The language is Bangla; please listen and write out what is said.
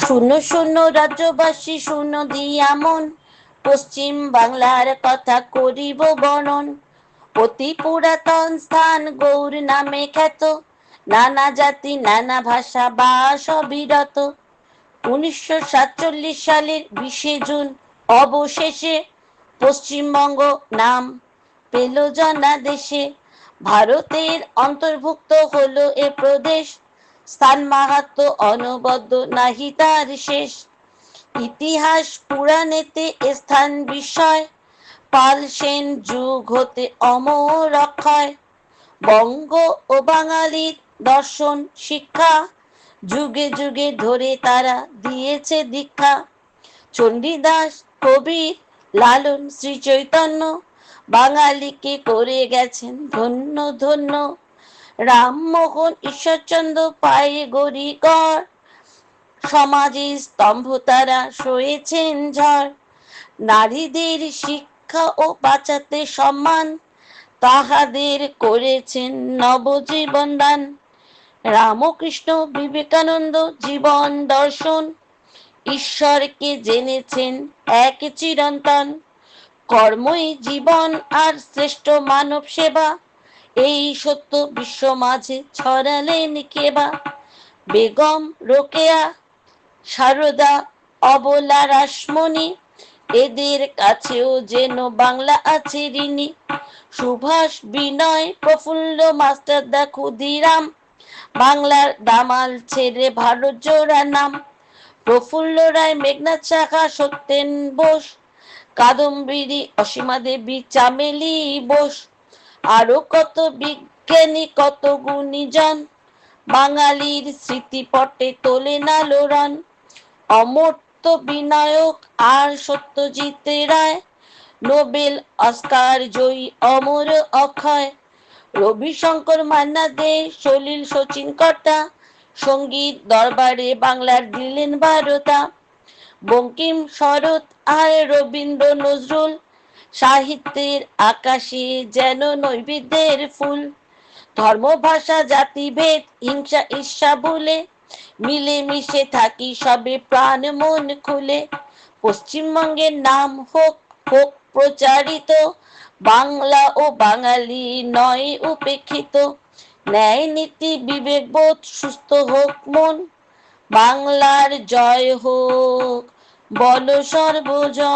শূন্য শূন্য রাজ্যবাসী শূন্য দিয়া মন, পশ্চিম বাংলার কথা করিব বর্ণন। অতি পুরাতন স্থান গৌর নামে খ্যাত, নানা জাতি নানা ভাষা বাস অবিরত। 1947 সালের 20 জুন অবশেষে পশ্চিমবঙ্গ নাম পেল জনাদেশে। ভারতের অন্তর্ভুক্ত হলো এ প্রদেশ, স্থান মাহাত্ম্য অনবদ্য নাহি তার শেষ। ইতিহাস পুরাণেতে স্থান বিষয়, পাল সেন যুগ হতে অমর অক্ষয়। বঙ্গ ও বাঙালির দর্শন শিক্ষা, যুগে যুগে ধরে তারা দিয়েছে দীক্ষা। চণ্ডীদাস কবির লালন শ্রী চৈতন্য, বাঙালিকে করে গেছেন ধন্য ধন্য। রামমোহন ঈশ্বরচন্দ্র পায়ে গড়ি কর, সমাজের স্তম্ভ তারা সয়েছেন ঝড়। নারীদের শিক্ষা ও বাঁচাতে সম্মান, তাহাদের করেছেন নবজীবন দান। রামকৃষ্ণ বিবেকানন্দ জীবন দর্শন, ঈশ্বরকে জেনেছেন এক চিরন্তন। কর্মই জীবন আর শ্রেষ্ঠ মানব সেবা, এই সত্য বিশ্ব মাঝে ছড়ালেন কেবা। বেগম রোকেয়া, সারদা, অবলা, রাসমণি, এদের কাছেও যেন বাংলা আছে ঋণী। সুভাষ, বিনয়, প্রফুল্ল, মাস্টারদা, ক্ষুদিরাম, বাংলার দামাল ছেড়ে ভারত জোড়া নাম। প্রফুল্ল রায়, মেঘনাথ সাহা, সত্যেন বোস, কাদম্বিনী, অসীমা দেবী, চামেলি বোস, আরো কত বিজ্ঞানী কত গুণীজন, বাঙালির স্মৃতিপটে তোলেন আলোড়ন। অমর্ত্য বিনায়ক আর সত্যজিৎ রায়, নোবেল অস্কার জয়ী অমর অক্ষয়। রবিশঙ্কর মান্না দে, সলিল শচীন কর্তা, সঙ্গীত দরবারে বাংলার দিলেন বারতা। বঙ্কিম, শরৎ আর রবীন্দ্র নজরুল, সাহিত্যের আকাশে যেন নৈবেদ্যের ফুল। ধর্ম ভাষা জাতিভেদ হিংসা ঈর্ষা ভুলে, মিলে মিশে থাকি সবে প্রাণ মন খুলে। পশ্চিমবঙ্গের নাম হোক হোক প্রচারিত, বাংলা ও বাঙালি নয় উপেক্ষিত। ন্যায় নীতি বিবেক বোধ সুস্থ হোক মন, বাংলার জয় হোক বল সর্বজন।